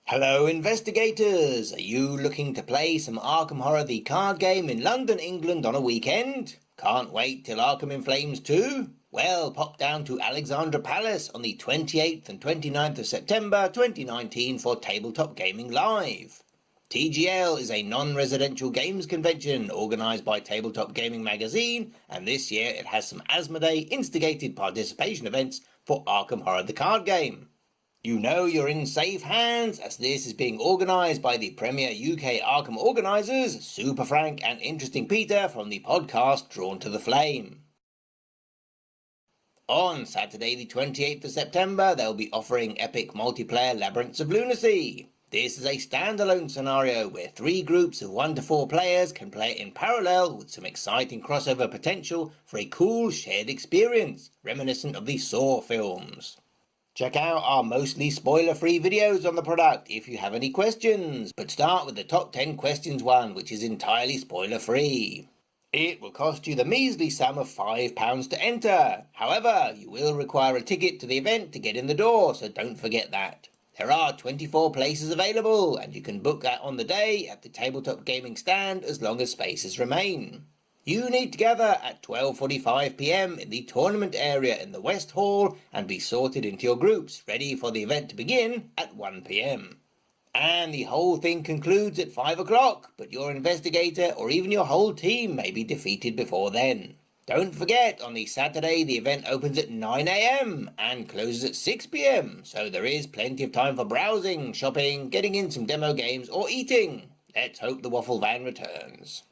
Hello investigators! Are you looking to play some Arkham Horror the card game in London, England on a weekend? Can't wait till Arkham in Flames 2? Well, pop down to Alexandra Palace on the 28th and 29th of September 2019 for Tabletop Gaming Live. TGL is a non-residential games convention organised by Tabletop Gaming Magazine, and this year it has some Asmodee instigated participation events for Arkham Horror the card game. You know you're in safe hands, as this is being organised by the premier UK Arkham organisers, Super Frank and Interesting Peter from the podcast Drawn to the Flame. On Saturday the 28th of September, they'll be offering epic multiplayer Labyrinths of Lunacy. This is a standalone scenario where 3 groups of 1 to 4 players can play it in parallel with some exciting crossover potential for a cool shared experience, reminiscent of the Saw films. Check out our mostly spoiler-free videos on the product if you have any questions, but start with the top 10 questions one, which is entirely spoiler-free. It will cost you the measly sum of £5 to enter. However, you will require a ticket to the event to get in the door, so don't forget that. There are 24 places available, and you can book that on the day at the Tabletop Gaming stand as long as spaces remain. You need to gather at 12:45 PM in the tournament area in the West Hall and be sorted into your groups, ready for the event to begin at 1 PM. And the whole thing concludes at 5 o'clock, but your investigator or even your whole team may be defeated before then. Don't forget, on the Saturday the event opens at 9 AM and closes at 6 PM, so there is plenty of time for browsing, shopping, getting in some demo games or eating. Let's hope the waffle van returns.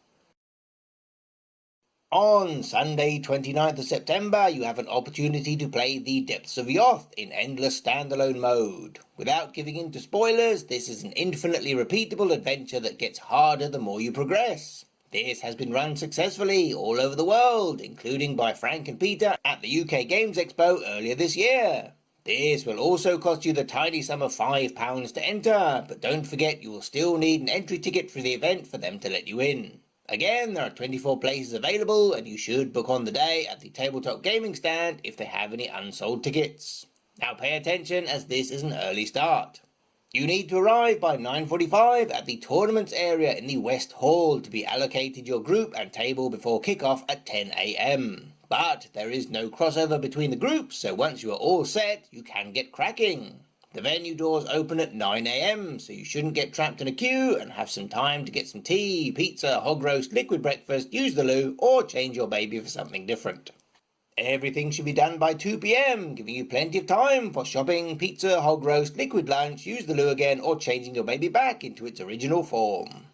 On Sunday 29th of September, you have an opportunity to play The Depths of Yoth in endless standalone mode. Without giving in to spoilers, this is an infinitely repeatable adventure that gets harder the more you progress. This has been run successfully all over the world, including by Frank and Peter at the UK Games Expo earlier this year. This will also cost you the tiny sum of £5 to enter, but don't forget you will still need an entry ticket for the event for them to let you in. Again, there are 24 places available, and you should book on the day at the Tabletop Gaming stand if they have any unsold tickets. Now pay attention, as this is an early start. You need to arrive by 9:45 at the tournaments area in the West Hall to be allocated your group and table before kick-off at 10 AM. But there is no crossover between the groups, so once you are all set, you can get cracking. The venue doors open at 9 AM, so you shouldn't get trapped in a queue and have some time to get some tea, pizza, hog roast, liquid breakfast, use the loo, or change your baby for something different. Everything should be done by 2 PM, giving you plenty of time for shopping, pizza, hog roast, liquid lunch, use the loo again, or changing your baby back into its original form.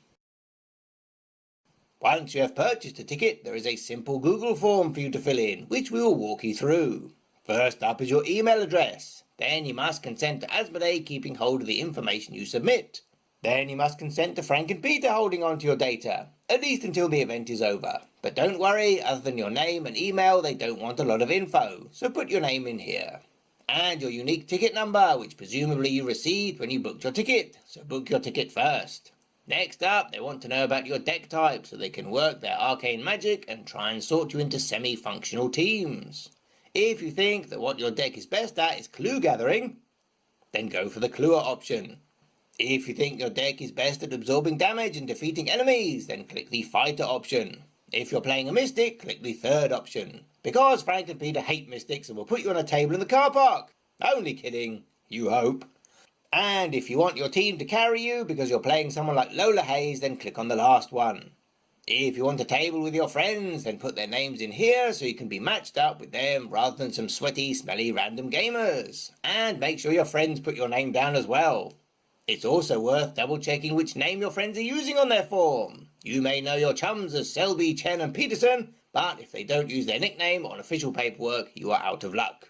Once you have purchased a ticket, there is a simple Google form for you to fill in, which we will walk you through. First up is your email address. Then you must consent to Asmodee keeping hold of the information you submit. Then you must consent to Frank and Peter holding on to your data, at least until the event is over. But don't worry, other than your name and email, they don't want a lot of info, so put your name in here. And your unique ticket number, which presumably you received when you booked your ticket, so book your ticket first. Next up, they want to know about your deck type, so they can work their arcane magic and try and sort you into semi-functional teams. If you think that what your deck is best at is clue gathering, then go for the cluer option. If you think your deck is best at absorbing damage and defeating enemies, then click the fighter option. If you're playing a mystic, click the third option. Because Frank and Peter hate mystics and will put you on a table in the car park. Only kidding, you hope. And if you want your team to carry you because you're playing someone like Lola Hayes, then click on the last one. If you want a table with your friends, then put their names in here so you can be matched up with them rather than some sweaty, smelly random gamers. And make sure your friends put your name down as well. It's also worth double checking which name your friends are using on their form. You may know your chums as Selby, Chen and Peterson, but if they don't use their nickname on official paperwork, you are out of luck.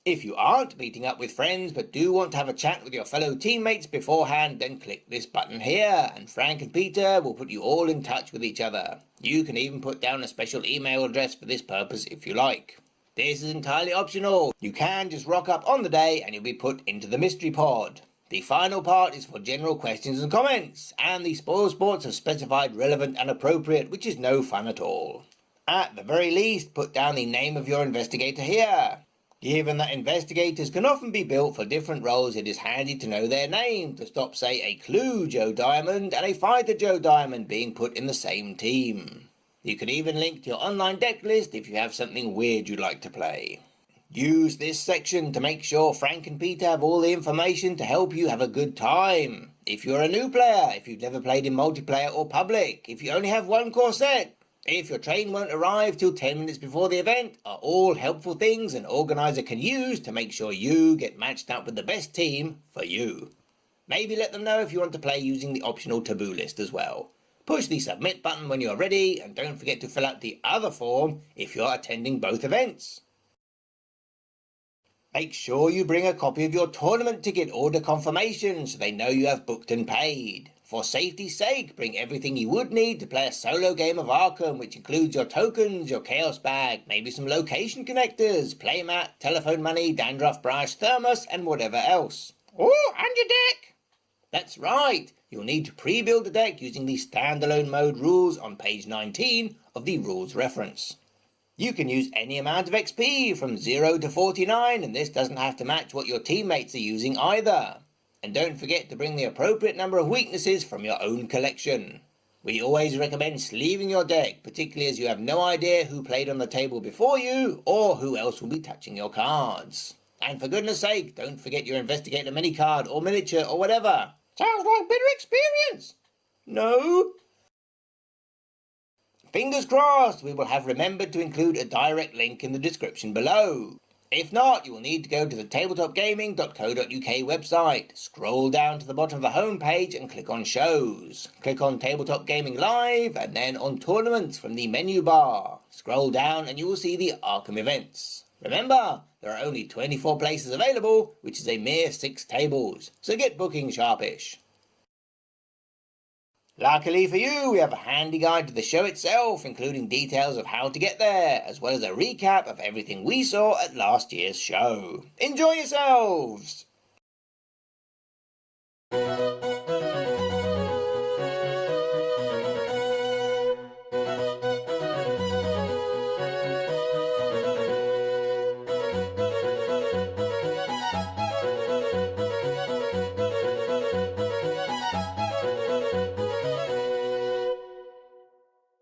If you aren't meeting up with friends but do want to have a chat with your fellow teammates beforehand, then click this button here and Frank and Peter will put you all in touch with each other. You can even put down a special email address for this purpose if you like. This is entirely optional. You can just rock up on the day and you'll be put into the mystery pod. The final part is for general questions and comments, and the spoil sports have specified relevant and appropriate, which is no fun at all. At the very least, put down the name of your investigator here. Given that investigators can often be built for different roles, it is handy to know their name to stop, say, a Clue Joe Diamond and a Fighter Joe Diamond being put in the same team. You can even link to your online deck list if you have something weird you'd like to play. Use this section to make sure Frank and Peter have all the information to help you have a good time. If you're a new player, if you've never played in multiplayer or public, if you only have one core set, if your train won't arrive till 10 minutes before the event, are all helpful things an organizer can use to make sure you get matched up with the best team for you. Maybe let them know if you want to play using the optional taboo list as well. Push the submit button when you're ready, and don't forget to fill out the other form if you're attending both events. Make sure you bring a copy of your tournament ticket order confirmation so they know you have booked and paid. For safety's sake, bring everything you would need to play a solo game of Arkham, which includes your tokens, your chaos bag, maybe some location connectors, playmat, telephone money, dandruff brush, thermos, and whatever else. Oh, and your deck! That's right, you'll need to pre-build the deck using the standalone mode rules on page 19 of the rules reference. You can use any amount of XP from 0 to 49, and this doesn't have to match what your teammates are using either. And don't forget to bring the appropriate number of weaknesses from your own collection. We always recommend sleeving your deck, particularly as you have no idea who played on the table before you, or who else will be touching your cards. And for goodness sake, don't forget your investigator mini card or miniature or whatever. Sounds like bitter experience. No. Fingers crossed we will have remembered to include a direct link in the description below. If not, you will need to go to the tabletopgaming.co.uk website, scroll down to the bottom of the home page and click on Shows. Click on Tabletop Gaming Live and then on Tournaments from the menu bar. Scroll down and you will see the Arkham events. Remember, there are only 24 places available, which is a mere 6 tables, so get booking sharpish. Luckily for you, we have a handy guide to the show itself, including details of how to get there, as well as a recap of everything we saw at last year's show. Enjoy yourselves!